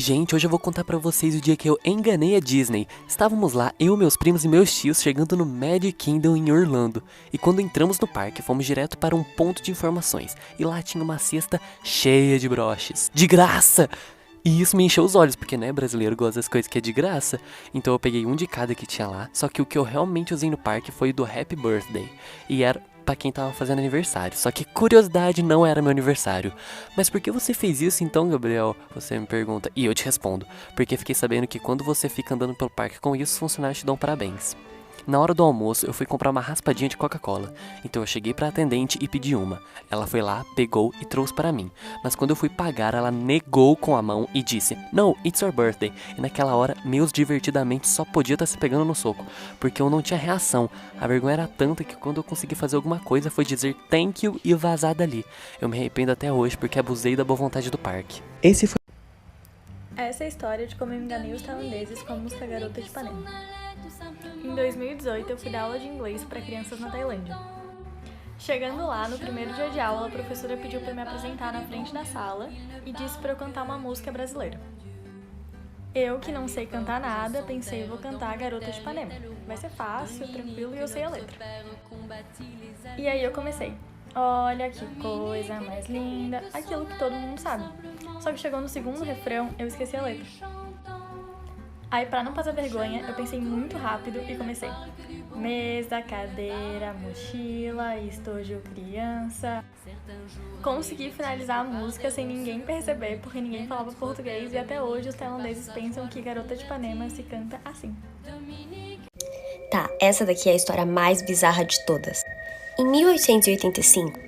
Gente, hoje eu vou contar pra vocês o dia que eu enganei a Disney. Estávamos lá, eu, meus primos e meus tios, chegando no Magic Kingdom em Orlando. E quando entramos no parque, fomos direto para um ponto de informações. E lá tinha uma cesta cheia de broches. De graça! E isso me encheu os olhos, porque, né, brasileiro gosta das coisas que é de graça. Então eu peguei um de cada que tinha lá. Só que o que eu realmente usei no parque foi o do Happy Birthday. E era pra quem tava fazendo aniversário. Só que curiosidade, não era meu aniversário. Mas por que você fez isso então, Gabriel? Você me pergunta. E eu te respondo. Porque fiquei sabendo que quando você fica andando pelo parque com isso, os funcionários te dão parabéns. Na hora do almoço, eu fui comprar uma raspadinha de Coca-Cola. Então eu cheguei pra atendente e pedi uma. Ela foi lá, pegou e trouxe para mim. Mas quando eu fui pagar, ela negou com a mão e disse: "No, it's your birthday." E naquela hora, meus divertidamente só podia estar se pegando no soco. Porque eu não tinha reação. A vergonha era tanta que quando eu consegui fazer alguma coisa foi dizer thank you e vazar dali. Eu me arrependo até hoje porque abusei da boa vontade do parque. Essa é a história de como eu enganei os tailandeses com a música Garota de Ipanema. Em 2018, eu fui dar aula de inglês para crianças na Tailândia. Chegando lá, no primeiro dia de aula, a professora pediu para me apresentar na frente da sala e disse para eu cantar uma música brasileira. Eu, que não sei cantar nada, pensei, vou cantar Garota de Ipanema. Vai ser fácil, tranquilo e eu sei a letra. E aí eu comecei. Olha que coisa mais linda, aquilo que todo mundo sabe. Só que chegou no segundo refrão, eu esqueci a letra. Aí, pra não passar vergonha, eu pensei muito rápido e comecei. Mesa, cadeira, mochila, estojo, criança. Consegui finalizar a música sem ninguém perceber, porque ninguém falava português e até hoje os tailandeses pensam que Garota de Ipanema se canta assim. Tá, essa daqui é a história mais bizarra de todas. Em 1885,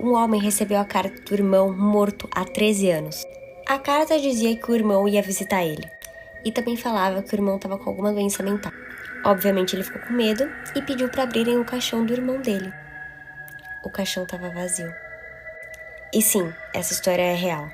um homem recebeu a carta do irmão morto há 13 anos. A carta dizia que o irmão ia visitar ele. E também falava que o irmão estava com alguma doença mental. Obviamente ele ficou com medo e pediu para abrirem o caixão do irmão dele. O caixão estava vazio. E sim, essa história é real.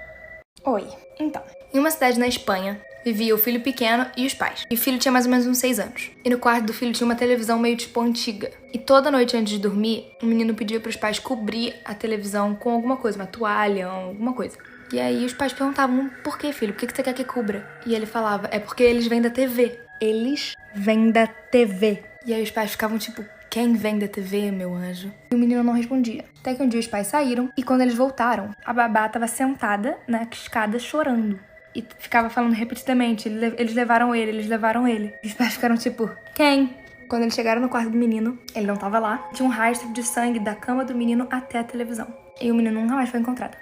Oi, então, em uma cidade na Espanha, vivia o filho pequeno e os pais. E o filho tinha mais ou menos uns 6 anos. E no quarto do filho tinha uma televisão meio tipo antiga. E toda noite antes de dormir, o menino pedia para os pais cobrir a televisão com alguma coisa, uma toalha, alguma coisa. E aí os pais perguntavam, por que, filho? Por que você quer que cubra? E ele falava, é porque eles vêm da TV. Eles vêm da TV. E aí os pais ficavam tipo, quem vem da TV, meu anjo? E o menino não respondia. Até que um dia os pais saíram e quando eles voltaram, a babá estava sentada na escada chorando. E ficava falando repetidamente, eles levaram ele, eles levaram ele. E os pais ficaram tipo, quem? Quando eles chegaram no quarto do menino, ele não tava lá. Tinha um rastro de sangue da cama do menino até a televisão. E o menino nunca mais foi encontrado.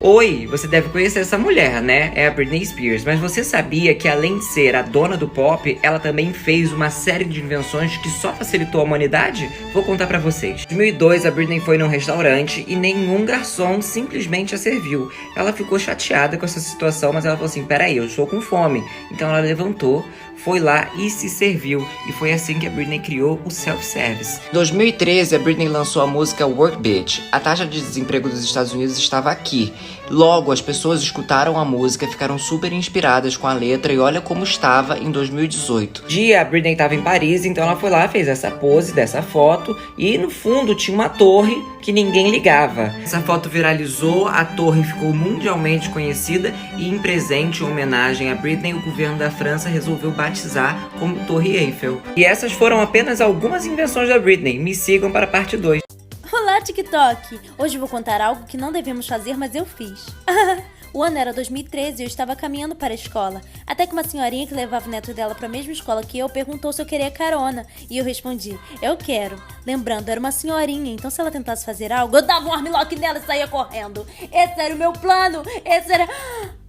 Oi, você deve conhecer essa mulher, né? É a Britney Spears. Mas você sabia que além de ser a dona do pop, ela também fez uma série de invenções que só facilitou a humanidade? Vou contar pra vocês. Em 2002, a Britney foi num restaurante e nenhum garçom simplesmente a serviu. Ela ficou chateada com essa situação, mas ela falou assim, peraí, eu estou com fome. Então ela levantou, foi lá e se serviu. E foi assim que a Britney criou o self-service. Em 2013, a Britney lançou a música Work Bitch. A taxa de desemprego dos Estados Unidos estava aqui. Logo, as pessoas escutaram a música, ficaram super inspiradas com a letra e olha como estava em 2018. Dia, a Britney estava em Paris, então ela foi lá, fez essa pose dessa foto e no fundo tinha uma torre que ninguém ligava. Essa foto viralizou, a torre ficou mundialmente conhecida e em presente, em homenagem a Britney, o governo da França resolveu batizar como Torre Eiffel. E essas foram apenas algumas invenções da Britney. Me sigam para a parte 2. Olá, TikTok! Hoje vou contar algo que não devemos fazer, mas eu fiz. O ano era 2013 e eu estava caminhando para a escola. Até que uma senhorinha que levava o neto dela para a mesma escola que eu perguntou se eu queria carona. E eu respondi, eu quero. Lembrando, era uma senhorinha, então se ela tentasse fazer algo, eu dava um armlock nela e saía correndo. Esse era o meu plano, esse era...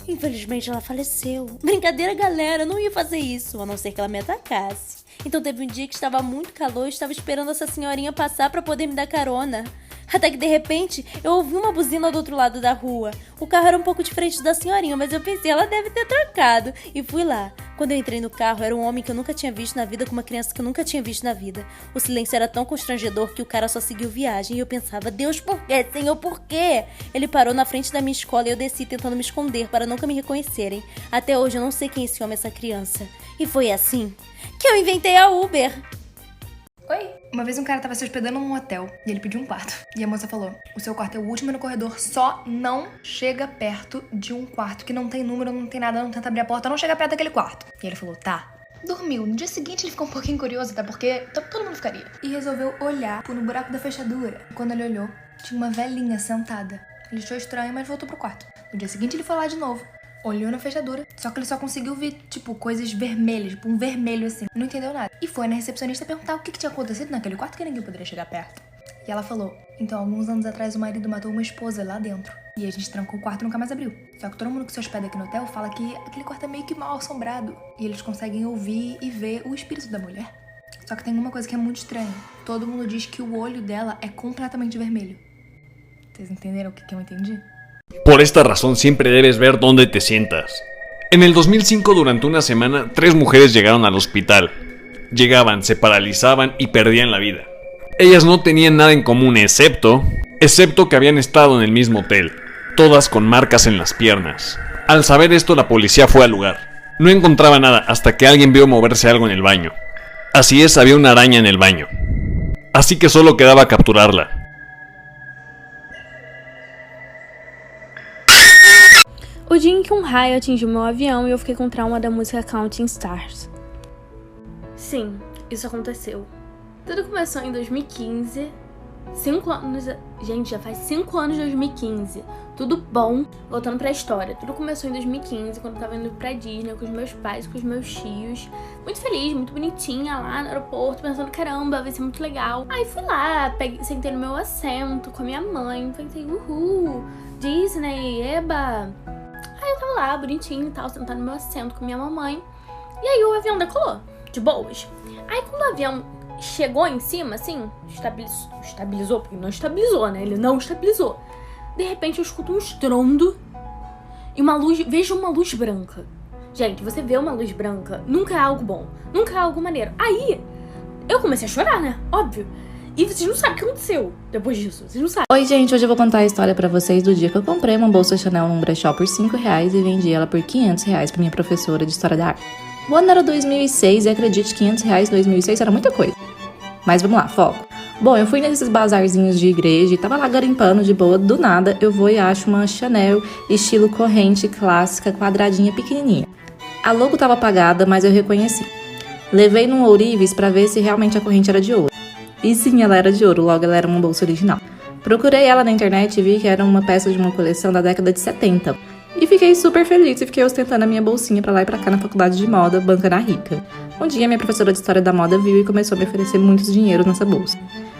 Infelizmente ela faleceu. Brincadeira, galera, eu não ia fazer isso, a não ser que ela me atacasse. Então teve um dia que estava muito calor e estava esperando essa senhorinha passar para poder me dar carona. Até que de repente eu ouvi uma buzina do outro lado da rua. O carro era um pouco diferente da senhorinha, mas eu pensei, ela deve ter trocado. E fui lá. Quando eu entrei no carro, era um homem que eu nunca tinha visto na vida com uma criança que eu nunca tinha visto na vida. O silêncio era tão constrangedor que o cara só seguiu viagem. E eu pensava, Deus, por quê? Senhor, por quê? Ele parou na frente da minha escola e eu desci tentando me esconder para nunca me reconhecerem. Até hoje eu não sei quem é esse homem, essa criança. E foi assim que eu inventei a Uber. Oi, Uma vez um cara tava se hospedando num hotel e ele pediu um quarto. E a moça falou, o seu quarto é o último no corredor, só não chega perto de um quarto que não tem número, não tem nada, não tenta abrir a porta, não chega perto daquele quarto. E ele falou, tá. Dormiu. No dia seguinte ele ficou um pouquinho curioso, até porque todo mundo ficaria. E resolveu olhar no buraco da fechadura. E quando ele olhou, tinha uma velhinha sentada. Ele achou estranho, mas voltou pro quarto. No dia seguinte ele foi lá de novo. Olhou na fechadura, só que ele só conseguiu ver, tipo, coisas vermelhas, tipo um vermelho assim. Não entendeu nada. E foi na recepcionista perguntar o que tinha acontecido naquele quarto que ninguém poderia chegar perto. E ela falou, então, alguns anos atrás o marido matou uma esposa lá dentro. E a gente trancou o quarto e nunca mais abriu. Só que todo mundo que se hospeda aqui no hotel fala que aquele quarto é meio que mal assombrado. E eles conseguem ouvir e ver o espírito da mulher. Só que tem uma coisa que é muito estranha. Todo mundo diz que o olho dela é completamente vermelho. Vocês entenderam o que eu entendi? Por esta razón siempre debes ver dónde te sientas. En el 2005, durante una semana, 3 mujeres llegaron al hospital. Llegaban, se paralizaban y perdían la vida. Ellas no tenían nada en común excepto que habían estado en el mismo hotel, todas con marcas en las piernas. Al saber esto, la policía fue al lugar. No encontraba nada hasta que alguien vio moverse algo en el baño. Así es, había una araña en el baño. Así que solo quedaba capturarla. O dia em que um raio atingiu meu avião e eu fiquei com trauma da música Counting Stars. Sim, isso aconteceu. Tudo começou em 2015. 5 anos... Gente, já faz 5 anos de 2015. Tudo bom. Voltando pra história. Tudo começou em 2015, quando eu tava indo pra Disney com os meus pais, com os meus tios. Muito feliz, muito bonitinha lá no aeroporto, pensando, caramba, vai ser muito legal. Aí fui lá, sentei no meu assento com a minha mãe. Pensei, uhul, Disney, eba. Aí eu tava lá, bonitinho e tal, sentado no meu assento com minha mamãe. E aí o avião decolou, de boas. Aí quando o avião chegou em cima, assim, estabilizou, porque não estabilizou, né? Ele não estabilizou. De repente eu escuto um estrondo e uma luz, vejo uma luz branca. Gente, você vê uma luz branca, nunca é algo bom, nunca é algo maneiro. Aí, eu comecei a chorar, né? Óbvio. E vocês não sabem o que aconteceu depois disso, vocês não sabem. Oi gente, hoje eu vou contar a história pra vocês do dia que eu comprei uma bolsa Chanel num brechó por R$5 e vendi ela por R$500 pra minha professora de História da Arte. O ano era 2006 e acredite, R$500 em 2006 era muita coisa. Mas vamos lá, foco. Bom, eu fui nesses bazarzinhos de igreja e tava lá garimpando de boa, do nada eu vou e acho uma Chanel estilo corrente clássica, quadradinha, pequenininha. A logo tava apagada, mas eu reconheci. Levei num ourives pra ver se realmente a corrente era de ouro. E sim, ela era de ouro, logo ela era uma bolsa original. Procurei ela na internet e vi que era uma peça de uma coleção da década de 70. E fiquei super feliz e fiquei ostentando a minha bolsinha pra lá e pra cá na faculdade de moda, bancando a rica. Um dia minha professora de História da Moda viu e começou a me oferecer muito dinheiro nessa bolsa.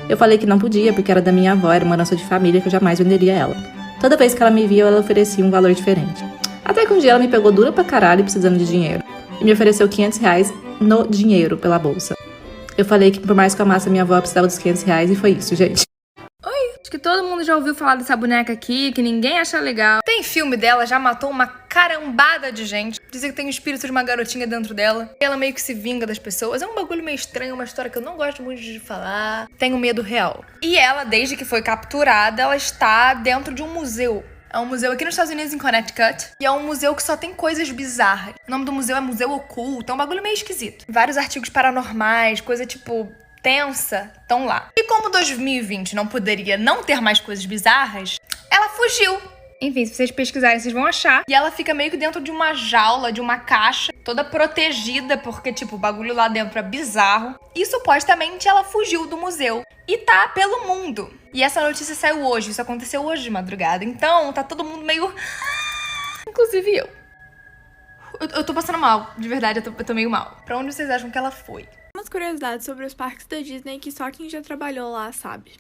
Eu falei que não podia porque era da minha avó, era uma herança de família que eu jamais venderia ela. Toda vez que ela me via, ela oferecia um valor diferente. Até que um dia ela me pegou dura pra caralho precisando de dinheiro. E me ofereceu R$500 no dinheiro pela bolsa. Eu falei que por mais que eu amasse a minha avó, eu precisava dos R$500 e foi isso, gente. Acho que todo mundo já ouviu falar dessa boneca aqui, que ninguém acha legal. Tem filme dela, já matou uma carambada de gente. Dizem que tem o espírito de uma garotinha dentro dela. Ela meio que se vinga das pessoas. É um bagulho meio estranho, uma história que eu não gosto muito de falar. Tenho medo real. E ela, desde que foi capturada, ela está dentro de um museu. É um museu aqui nos Estados Unidos, em Connecticut. E é um museu que só tem coisas bizarras. O nome do museu é Museu Oculto. É um bagulho meio esquisito. Vários artigos paranormais, coisa tipo... tensa, estão lá. E como 2020 não poderia não ter mais coisas bizarras, ela fugiu. Enfim, se vocês pesquisarem, vocês vão achar. E ela fica meio que dentro de uma jaula, de uma caixa, toda protegida, porque, tipo, o bagulho lá dentro é bizarro. E supostamente ela fugiu do museu. E tá pelo mundo. E essa notícia saiu hoje, isso aconteceu hoje de madrugada. Então, tá todo mundo meio... Inclusive eu. Eu tô passando mal, de verdade, eu tô meio mal. Pra onde vocês acham que ela foi? Umas curiosidades sobre os parques da Disney que só quem já trabalhou lá sabe.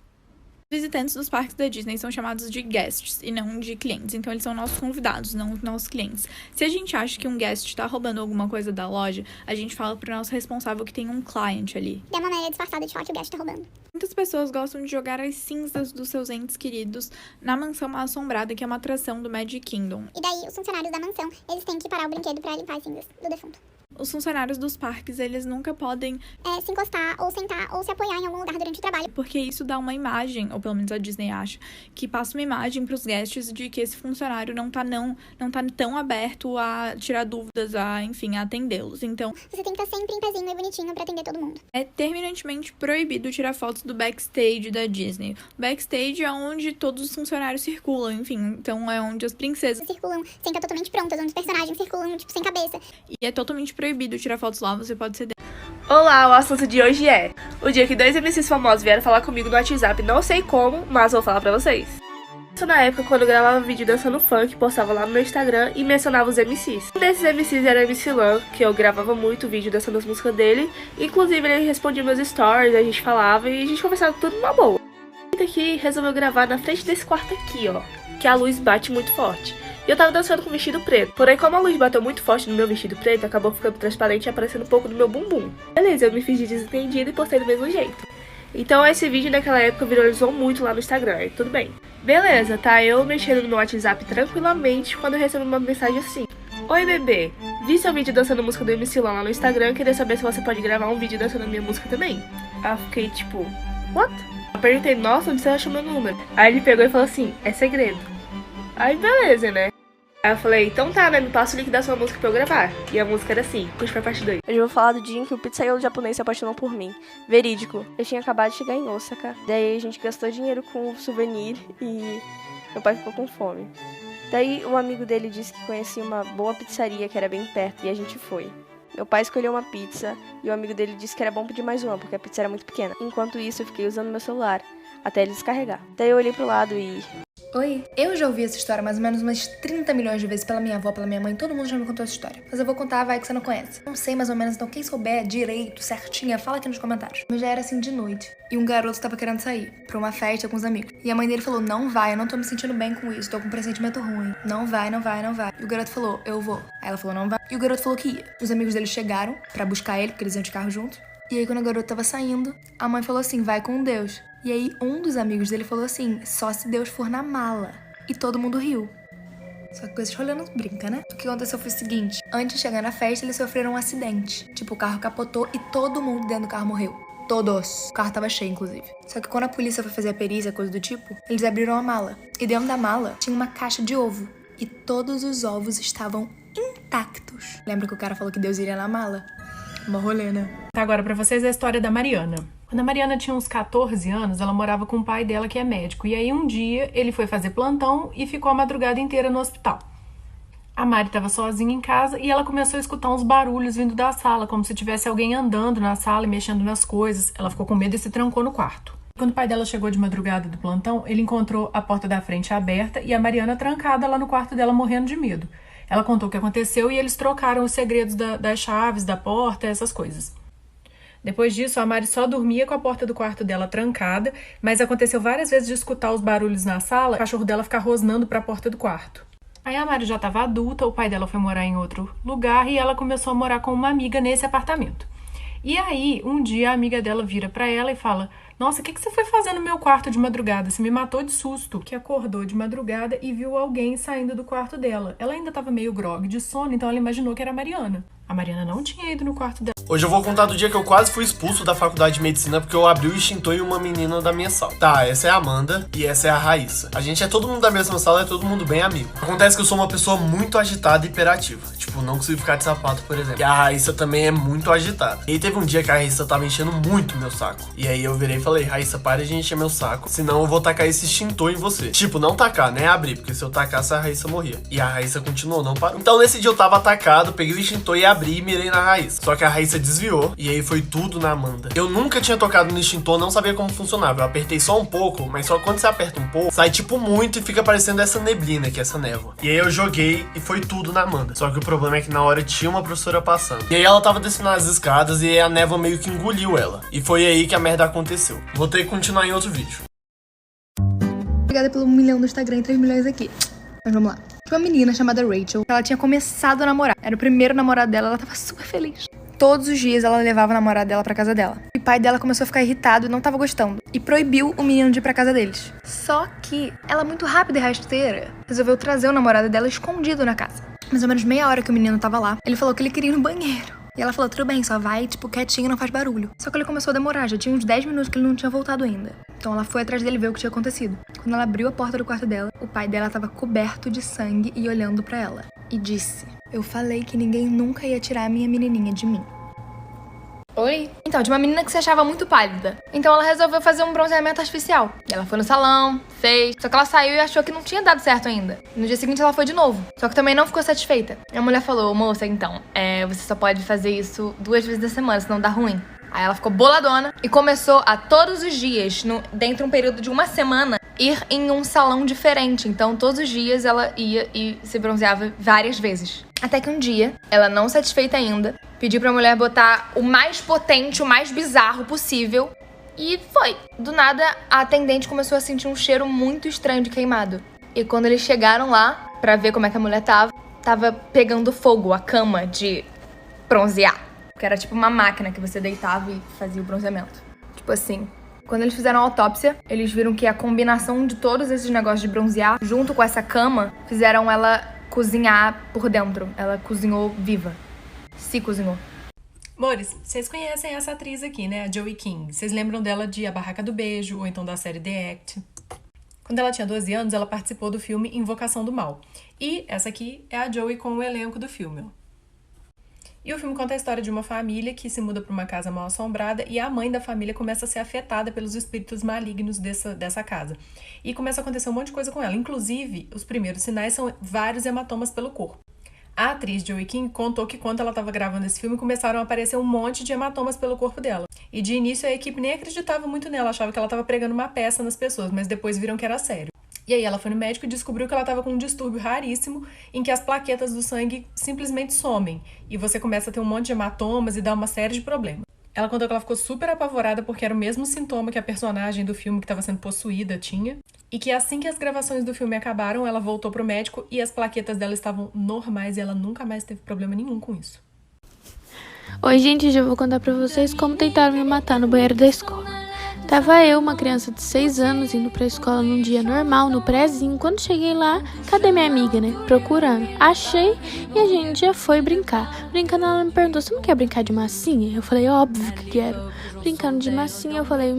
Os visitantes dos parques da Disney são chamados de guests e não de clientes, então eles são nossos convidados, não nossos clientes. Se a gente acha que um guest tá roubando alguma coisa da loja, a gente fala pro nosso responsável que tem um client ali. É uma maneira disfarçada de falar que o guest tá roubando. Muitas pessoas gostam de jogar as cinzas dos seus entes queridos na mansão mal assombrada, que é uma atração do Magic Kingdom. E daí, os funcionários da mansão, eles têm que parar o brinquedo pra limpar as cinzas do defunto. Os funcionários dos parques, eles nunca podem Se encostar, ou sentar, ou se apoiar em algum lugar durante o trabalho. porque isso dá uma imagem, ou pelo menos a Disney acha, que passa uma imagem para os guests de que esse funcionário não tá tão aberto a tirar dúvidas, enfim, a atendê-los. Então, Você tem que estar sempre em pezinho e bonitinho pra atender todo mundo. é terminantemente proibido tirar fotos do backstage da Disney. O backstage é onde todos os funcionários circulam, enfim, então é onde as princesas... Circulam sem estar totalmente prontas, onde os personagens circulam, tipo, sem cabeça. E é totalmente proibido tirar fotos lá, você pode ser... Olá, o assunto de hoje é o dia que 2 MCs famosos vieram falar comigo no WhatsApp, não sei como, mas vou falar pra vocês. Isso na época quando eu gravava vídeo dançando funk, postava lá no meu Instagram e mencionava os MCs. Um desses MCs era o MC Lan, que eu gravava muito vídeo dançando as músicas dele. Inclusive ele respondia meus stories, a gente falava e a gente conversava tudo numa boa. E aqui resolveu gravar na frente desse quarto aqui, ó, que a luz bate muito forte. E eu tava dançando com um vestido preto. Porém, como a luz bateu muito forte no meu vestido preto, acabou ficando transparente e aparecendo um pouco do meu bumbum. Beleza, eu me fiz de desentendida e postei do mesmo jeito. Então esse vídeo naquela época viralizou muito lá no Instagram, e tudo bem. Beleza, tá eu mexendo no meu WhatsApp tranquilamente quando eu recebo uma mensagem assim: Oi bebê, vi seu vídeo dançando a música do MC lá no Instagram, queria saber se você pode gravar um vídeo dançando a minha música também. Aí eu fiquei tipo, what? Eu perguntei, nossa, onde você achou meu número? Aí ele pegou e falou assim, é segredo. Aí beleza, né? Aí eu falei, então tá, né, me passa o link da sua música pra eu gravar. E a música era assim, puxa pra parte 2. Hoje eu vou falar do dia em que o pizzaiolo japonês se apaixonou por mim. Verídico. Eu tinha acabado de chegar em Osaka. Daí a gente gastou dinheiro com souvenir e meu pai ficou com fome. Daí um amigo dele disse que conhecia uma boa pizzaria que era bem perto e a gente foi. Meu pai escolheu uma pizza e o amigo dele disse que era bom pedir mais uma porque a pizza era muito pequena. Enquanto isso eu fiquei usando meu celular até ele descarregar. Daí eu olhei pro lado e... Oi, eu já ouvi essa história mais ou menos umas 30 milhões de vezes pela minha avó, pela minha mãe, todo mundo já me contou essa história. Mas eu vou contar, vai que você não conhece. Não sei mais ou menos, então quem souber direito, certinha, fala aqui nos comentários. Mas já era assim de noite, e um garoto tava querendo sair pra uma festa com os amigos. E a mãe dele falou, não vai, eu não tô me sentindo bem com isso, tô com um pressentimento ruim. Não vai, não vai, não vai. E o garoto falou, eu vou. Aí ela falou, não vai. E o garoto falou que ia. Os amigos dele chegaram pra buscar ele, porque eles iam de carro juntos. E aí quando o garoto tava saindo, a mãe falou assim, vai com Deus. E aí um dos amigos dele falou assim, só se Deus for na mala. E todo mundo riu. Só que com esses rolê não brinca, né? O que aconteceu foi o seguinte. Antes de chegar na festa, eles sofreram um acidente. Tipo, o carro capotou e todo mundo dentro do carro morreu. Todos. O carro tava cheio, inclusive. Só que quando a polícia foi fazer a perícia, coisa do tipo, eles abriram a mala. E dentro da mala tinha uma caixa de ovo. E todos os ovos estavam intactos. Lembra que o cara falou que Deus iria na mala? Uma rolê, né? Agora pra vocês a história da Mariana. Quando a Mariana tinha uns 14 anos, ela morava com o pai dela, que é médico. E aí um dia ele foi fazer plantão e ficou a madrugada inteira no hospital. A Mari estava sozinha em casa e ela começou a escutar uns barulhos vindo da sala, como se tivesse alguém andando na sala e mexendo nas coisas. Ela ficou com medo e se trancou no quarto. Quando o pai dela chegou de madrugada do plantão, ele encontrou a porta da frente aberta e a Mariana trancada lá no quarto dela, morrendo de medo. Ela contou o que aconteceu e eles trocaram os segredos das chaves, da porta, essas coisas. Depois disso, a Mari só dormia com a porta do quarto dela trancada, mas aconteceu várias vezes de escutar os barulhos na sala, o cachorro dela ficar rosnando para a porta do quarto. Aí a Mari já estava adulta, o pai dela foi morar em outro lugar e ela começou a morar com uma amiga nesse apartamento. E aí, um dia a amiga dela vira para ela e fala: nossa, o que você foi fazer no meu quarto de madrugada? Você me matou de susto. Que acordou de madrugada e viu alguém saindo do quarto dela. Ela ainda estava meio grogue de sono, então ela imaginou que era a Mariana. A Mariana não tinha ido no quarto dela. Hoje eu vou contar do dia que eu quase fui expulso da faculdade de medicina porque eu abri o extintor em uma menina da minha sala. Tá, essa é a Amanda e essa é a Raíssa. A gente é todo mundo da mesma sala, é todo mundo bem amigo. Acontece que eu sou uma pessoa muito agitada e hiperativa. Tipo, não consigo ficar de sapato, por exemplo. E a Raíssa também é muito agitada. E aí teve um dia que a Raíssa tava enchendo muito meu saco. E aí eu virei e falei: Raíssa, para de encher meu saco, senão eu vou tacar esse extintor em você. Tipo, não tacar, né? Abrir, porque se eu tacasse a Raíssa morria. E a Raíssa continuou, não parou. Então nesse dia eu tava atacado, peguei o extintor e abri e mirei na Raíssa. Só que a Raíssa desviou e aí foi tudo na Amanda. Eu nunca tinha tocado no extintor, não sabia como funcionava. Eu apertei só um pouco, mas só quando você aperta um pouco, sai tipo muito e fica parecendo essa neblina aqui, essa névoa. E aí eu joguei e foi tudo na Amanda. Só que o problema é que na hora tinha uma professora passando. E aí ela tava descendo as escadas e aí a névoa meio que engoliu ela. E foi aí que a merda aconteceu. Vou ter que continuar em outro vídeo. Obrigada pelo 1 milhão no Instagram e 3 milhões aqui. Mas vamos lá. Tinha uma menina chamada Rachel. Ela tinha começado a namorar. Era o primeiro namorado dela, ela tava super feliz. Todos os dias ela levava o namorado dela pra casa dela. E o pai dela começou a ficar irritado e não tava gostando. E proibiu o menino de ir pra casa deles. Só que ela, muito rápida e rasteira, resolveu trazer o namorado dela escondido na casa. Mais ou menos meia hora que o menino tava lá, ele falou que ele queria ir no banheiro. E ela falou, tudo bem, só vai, tipo, quietinho, não faz barulho. Só que ele começou a demorar, já tinha uns 10 minutos que ele não tinha voltado ainda. Então ela foi atrás dele ver o que tinha acontecido. Quando ela abriu a porta do quarto dela, o pai dela tava coberto de sangue e olhando pra ela. E disse, eu falei que ninguém nunca ia tirar a minha menininha de mim. Oi? Então, de uma menina que se achava muito pálida. Então ela resolveu fazer um bronzeamento artificial. Ela foi no salão, fez. Só que ela saiu e achou que não tinha dado certo ainda. No dia seguinte ela foi de novo. Só que também não ficou satisfeita. E a mulher falou, moça, então, você só pode fazer isso 2 vezes na semana, senão dá ruim. Aí ela ficou boladona e começou a todos os dias, dentro de um período de 1 semana, ir em um salão diferente. Então todos os dias ela ia e se bronzeava várias vezes. Até que um dia, ela não satisfeita ainda, pediu pra mulher botar o mais potente, o mais bizarro possível. E foi. Do nada, a atendente começou a sentir um cheiro muito estranho de queimado. E quando eles chegaram lá, pra ver como é que a mulher tava pegando fogo a cama de bronzear. Que era tipo uma máquina que você deitava e fazia o bronzeamento. Tipo assim. Quando eles fizeram a autópsia, eles viram que a combinação de todos esses negócios de bronzear, junto com essa cama, fizeram ela cozinhar por dentro. Ela cozinhou viva. Se cozinhou. Amores, vocês conhecem essa atriz aqui, né? A Joey King. Vocês lembram dela de A Barraca do Beijo, ou então da série The Act. Quando ela tinha 12 anos, ela participou do filme Invocação do Mal. E essa aqui é a Joey com o elenco do filme. E o filme conta a história de uma família que se muda para uma casa mal assombrada e a mãe da família começa a ser afetada pelos espíritos malignos dessa casa. E começa a acontecer um monte de coisa com ela. Inclusive, os primeiros sinais são vários hematomas pelo corpo. A atriz Joey King contou que quando ela estava gravando esse filme, começaram a aparecer um monte de hematomas pelo corpo dela. E de início a equipe nem acreditava muito nela, achava que ela estava pregando uma peça nas pessoas, mas depois viram que era sério. E aí ela foi no médico e descobriu que ela estava com um distúrbio raríssimo em que as plaquetas do sangue simplesmente somem. E você começa a ter um monte de hematomas e dá uma série de problemas. Ela contou que ela ficou super apavorada porque era o mesmo sintoma que a personagem do filme que estava sendo possuída tinha. E que assim que as gravações do filme acabaram, ela voltou pro médico e as plaquetas dela estavam normais e ela nunca mais teve problema nenhum com isso. Oi, gente, hoje eu vou contar pra vocês como tentaram me matar no banheiro da escola. Tava eu, uma criança de 6 anos, indo pra escola num dia normal, no prézinho. Quando cheguei lá, cadê minha amiga, né? Procurando. Achei e a gente já foi brincar. Brincando, ela me perguntou, você não quer brincar de massinha? Eu falei, óbvio que quero. Brincando de massinha, eu falei,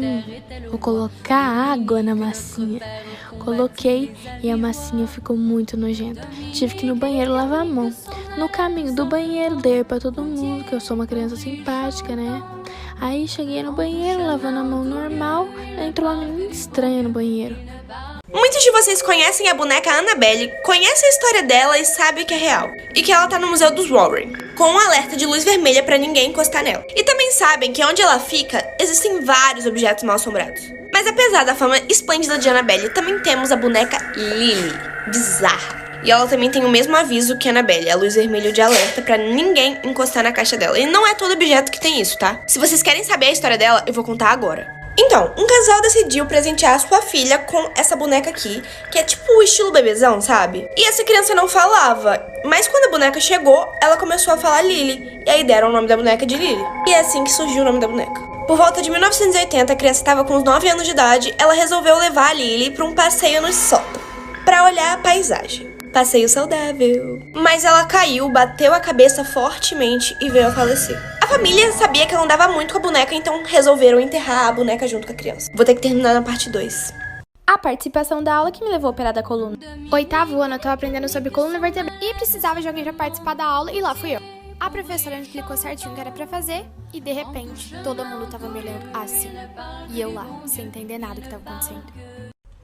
vou colocar água na massinha. Coloquei e a massinha ficou muito nojenta. Tive que ir no banheiro lavar a mão. No caminho do banheiro, dei pra todo mundo, que eu sou uma criança simpática, né? Aí cheguei no banheiro, lavando a mão normal, entrou uma menina estranha no banheiro. Muitos de vocês conhecem a boneca Annabelle, conhecem a história dela e sabem que é real. E que ela tá no Museu dos Warren, com um alerta de luz vermelha pra ninguém encostar nela. E também sabem que onde ela fica, existem vários objetos mal assombrados. Mas apesar da fama esplêndida de Annabelle, também temos a boneca Lily, bizarra. E ela também tem o mesmo aviso que a Annabelle, a luz vermelha de alerta pra ninguém encostar na caixa dela. E não é todo objeto que tem isso, tá? Se vocês querem saber a história dela, eu vou contar agora. Então, um casal decidiu presentear a sua filha com essa boneca aqui, que é tipo o estilo bebezão, sabe? E essa criança não falava, mas quando a boneca chegou, ela começou a falar Lily. E aí deram o nome da boneca de Lily. E é assim que surgiu o nome da boneca. Por volta de 1980, a criança estava com uns 9 anos de idade, ela resolveu levar a Lily para um passeio no sótão, pra olhar a paisagem. Passeio saudável. Mas ela caiu, bateu a cabeça fortemente e veio a falecer. A família sabia que ela andava muito com a boneca, então resolveram enterrar a boneca junto com a criança. Vou ter que terminar na parte 2. A participação da aula que me levou a operar da coluna. 8º ano, eu tava aprendendo sobre coluna vertebral e precisava de alguém pra participar da aula e lá fui eu. A professora me explicou certinho o que era pra fazer e de repente todo mundo tava me olhando assim. E eu lá, sem entender nada do que tava acontecendo.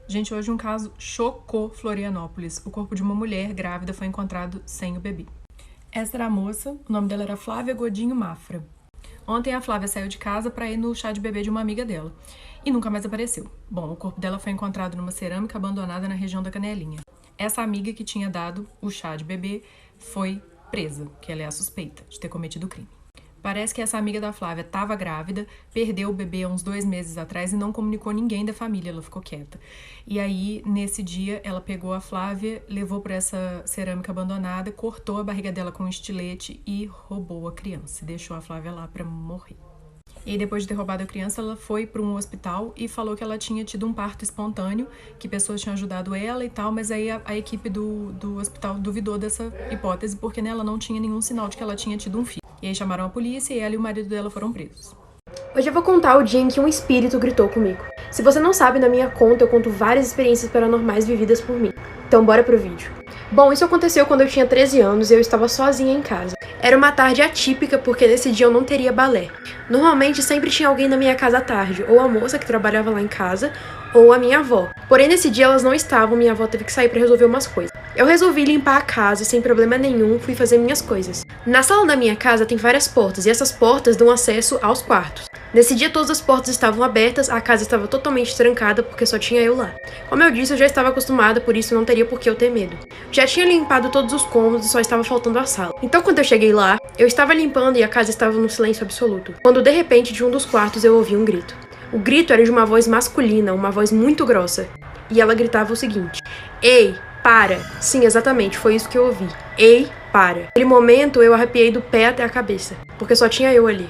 Gente, hoje um caso chocou Florianópolis. O corpo de uma mulher grávida foi encontrado sem o bebê. Essa era a moça, o nome dela era Flávia Godinho Mafra. Ontem a Flávia saiu de casa para ir no chá de bebê de uma amiga dela e nunca mais apareceu. Bom, o corpo dela foi encontrado numa cerâmica abandonada na região da Canelinha. Essa amiga que tinha dado o chá de bebê foi presa, que ela é a suspeita de ter cometido o crime. Parece que essa amiga da Flávia estava grávida, perdeu o bebê há uns 2 meses atrás e não comunicou ninguém da família, ela ficou quieta. E aí, nesse dia, ela pegou a Flávia, levou para essa cerâmica abandonada, cortou a barriga dela com um estilete e roubou a criança. Deixou a Flávia lá para morrer. E depois de ter roubado a criança, ela foi para um hospital e falou que ela tinha tido um parto espontâneo, que pessoas tinham ajudado ela e tal, mas aí a equipe do hospital duvidou dessa hipótese, porque nela não tinha nenhum sinal de que ela tinha tido um filho. E aí chamaram a polícia e ela e o marido dela foram presos. Hoje eu vou contar o dia em que um espírito gritou comigo. Se você não sabe, na minha conta eu conto várias experiências paranormais vividas por mim. Então bora pro vídeo. Bom, isso aconteceu quando eu tinha 13 anos e eu estava sozinha em casa. Era uma tarde atípica porque nesse dia eu não teria balé. Normalmente sempre tinha alguém na minha casa à tarde, ou a moça que trabalhava lá em casa, ou a minha avó. Porém nesse dia elas não estavam, minha avó teve que sair para resolver umas coisas. Eu resolvi limpar a casa sem problema nenhum, fui fazer minhas coisas. Na sala da minha casa tem várias portas e essas portas dão acesso aos quartos. Nesse dia todas as portas estavam abertas, a casa estava totalmente trancada porque só tinha eu lá. Como eu disse, eu já estava acostumada, por isso não teria por que eu ter medo. Já tinha limpado todos os cômodos e só estava faltando a sala. Então quando eu cheguei lá, eu estava limpando e a casa estava num silêncio absoluto. Quando de repente de um dos quartos eu ouvi um grito. O grito era de uma voz masculina, uma voz muito grossa. E ela gritava o seguinte: "Ei, para!" Sim, exatamente, foi isso que eu ouvi. "Ei, para!" Naquele momento eu arrepiei do pé até a cabeça, porque só tinha eu ali.